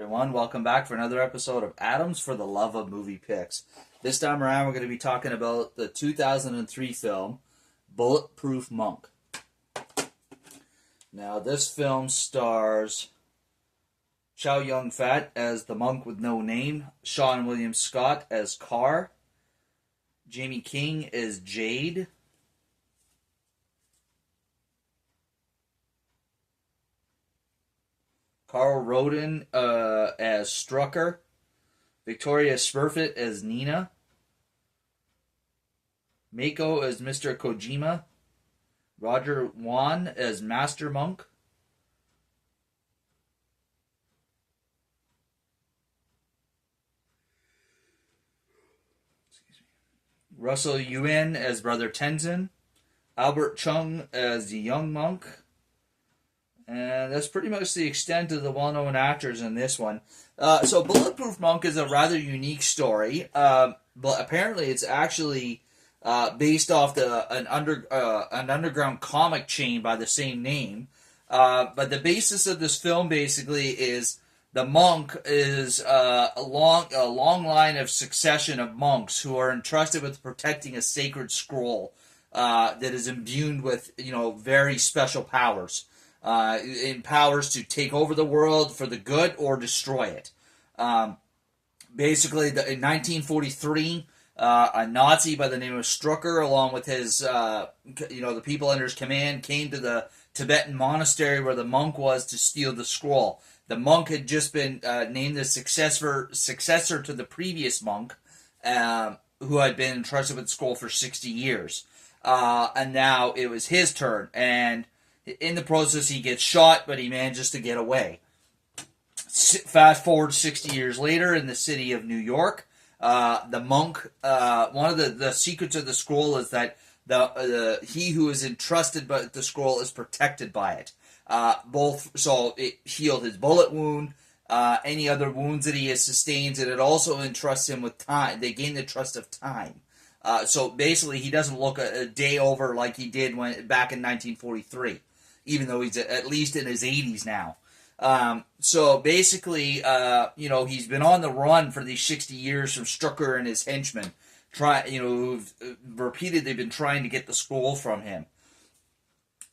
everyone. Welcome back for another episode of Atoms for the Love of Movie Picks. This time around, we're going to be talking about the 2003 film, Bulletproof Monk. Now, this film stars Chow Yun-fat as the monk with no name, Seann William Scott as Carr, Jaime King as Jade, Carl Roden as Strucker, Victoria Smurfit as Nina, Mako as Mr. Kojima, Roger Wan as Master Monk, Russell Yuen as Brother Tenzin, Albert Chung as the young monk, and that's pretty much the extent of the well-known actors in this one. So Bulletproof Monk is a rather unique story, but apparently it's actually based off an underground comic chain by the same name. But the basis of this film basically is the monk is a long line of succession of monks who are entrusted with protecting a sacred scroll that is imbued with very special powers. In powers to take over the world for the good or destroy it. Basically, in 1943, a Nazi by the name of Strucker, along with his, the people under his command, came to the Tibetan monastery where the monk was to steal the scroll. The monk had just been named the successor to the previous monk, who had been entrusted with the scroll for 60 years. And now it was his turn, and in the process, he gets shot, but he manages to get away. Fast forward 60 years later in the city of New York, the monk, one of the secrets of the scroll is that he who is entrusted by the scroll is protected by it. So it healed his bullet wound, any other wounds that he has sustained, and it also entrusts him with time. They gain the trust of time. So basically, he doesn't look a day over like he did back in 1943. Even though he's at least in his 80s now. So basically, he's been on the run for these 60 years from Strucker and his henchmen, who've repeatedly been trying to get the scroll from him.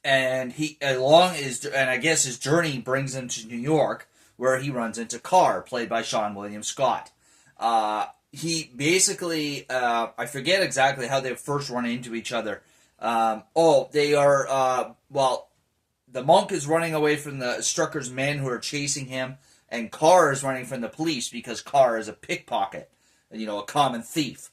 And I guess his journey brings him to New York, where he runs into Carr, played by Seann William Scott. He basically, I forget exactly how they first run into each other. They are, the monk is running away from the Strucker's men who are chasing him, and Carr is running from the police because Carr is a pickpocket, a common thief.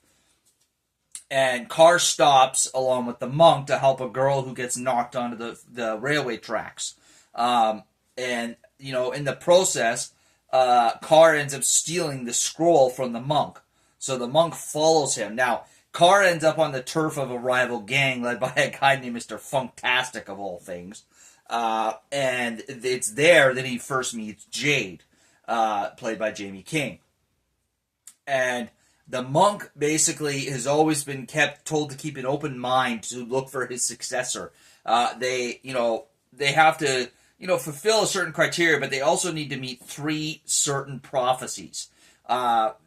And Carr stops along with the monk to help a girl who gets knocked onto the railway tracks. In the process, Carr ends up stealing the scroll from the monk. So the monk follows him. Now, Carr ends up on the turf of a rival gang led by a guy named Mr. Funktastic, of all things. And it's there that he first meets Jade, played by Jaime King. And the monk basically has always been told to keep an open mind to look for his successor. They have to, fulfill a certain criteria, but they also need to meet 3 certain prophecies.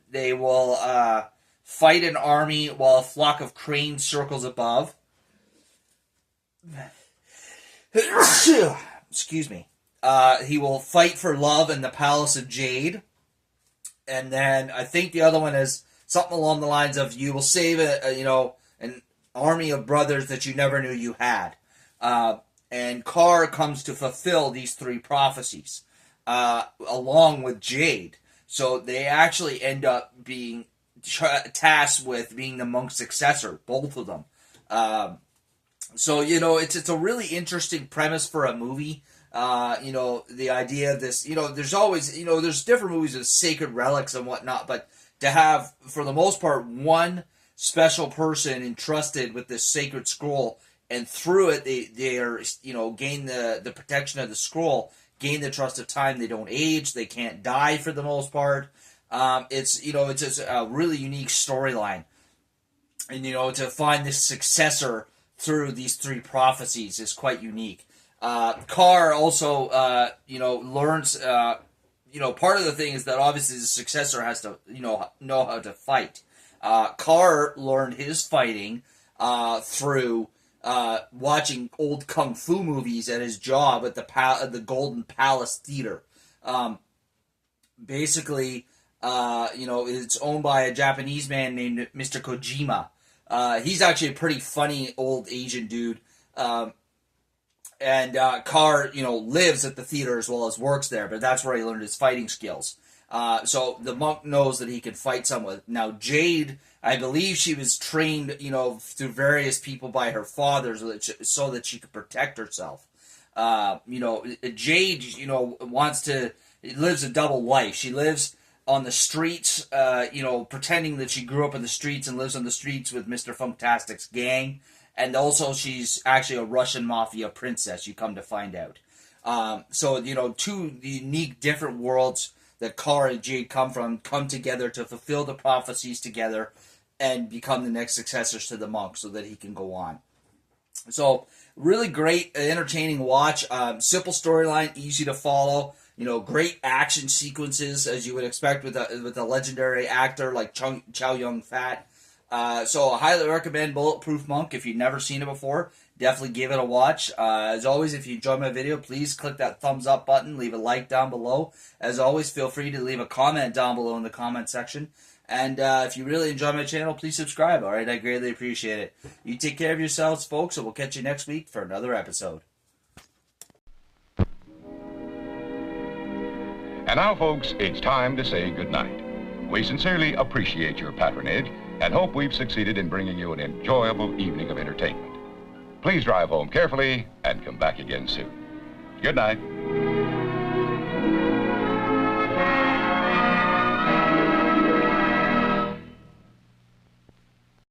They will fight an army while a flock of cranes circles above. Excuse me. He will fight for love in the Palace of Jade. And then I think the other one is something along the lines of you will save an army of brothers that you never knew you had. And Carr comes to fulfill these 3 prophecies along with Jade. So they actually end up being tasked with being the monk's successor, both of them. So, it's a really interesting premise for a movie. The idea of this, there's always, there's different movies with sacred relics and whatnot, but to have, for the most part, one special person entrusted with this sacred scroll, and through it, they are, gain the protection of the scroll, gain the trust of time, they don't age, they can't die for the most part. It's just a really unique storyline. And, to find this successor through these 3 prophecies is quite unique. Carr also, learns part of the thing is that obviously the successor has to, know how to fight. Carr learned his fighting through watching old kung fu movies at his job at the Golden Palace Theater. Basically, it's owned by a Japanese man named Mr. Kojima. He's actually a pretty funny old Asian dude. And Carr, lives at the theater as well as works there, but that's where he learned his fighting skills. So the monk knows that he can fight someone. Now, Jade, I believe she was trained, through various people by her father so that she could protect herself. Jade, lives a double life. She lives on the streets, pretending that she grew up in the streets and lives on the streets with Mr. Funktastic's gang. And also she's actually a Russian mafia princess, you come to find out. Two unique different worlds that Carr and Jade come together to fulfill the prophecies together and become the next successors to the monk so that he can go on. So, really great, entertaining watch. Simple storyline, easy to follow. Great action sequences, as you would expect with a legendary actor like Chow Yun-fat. So I highly recommend Bulletproof Monk. If you've never seen it before, definitely give it a watch. As always, if you enjoyed my video, please click that thumbs up button, leave a like down below. As always, feel free to leave a comment down below in the comment section. And if you really enjoy my channel, please subscribe, alright? I greatly appreciate it. You take care of yourselves, folks, and we'll catch you next week for another episode. And now, folks, it's time to say goodnight. We sincerely appreciate your patronage and hope we've succeeded in bringing you an enjoyable evening of entertainment. Please drive home carefully and come back again soon. Good night.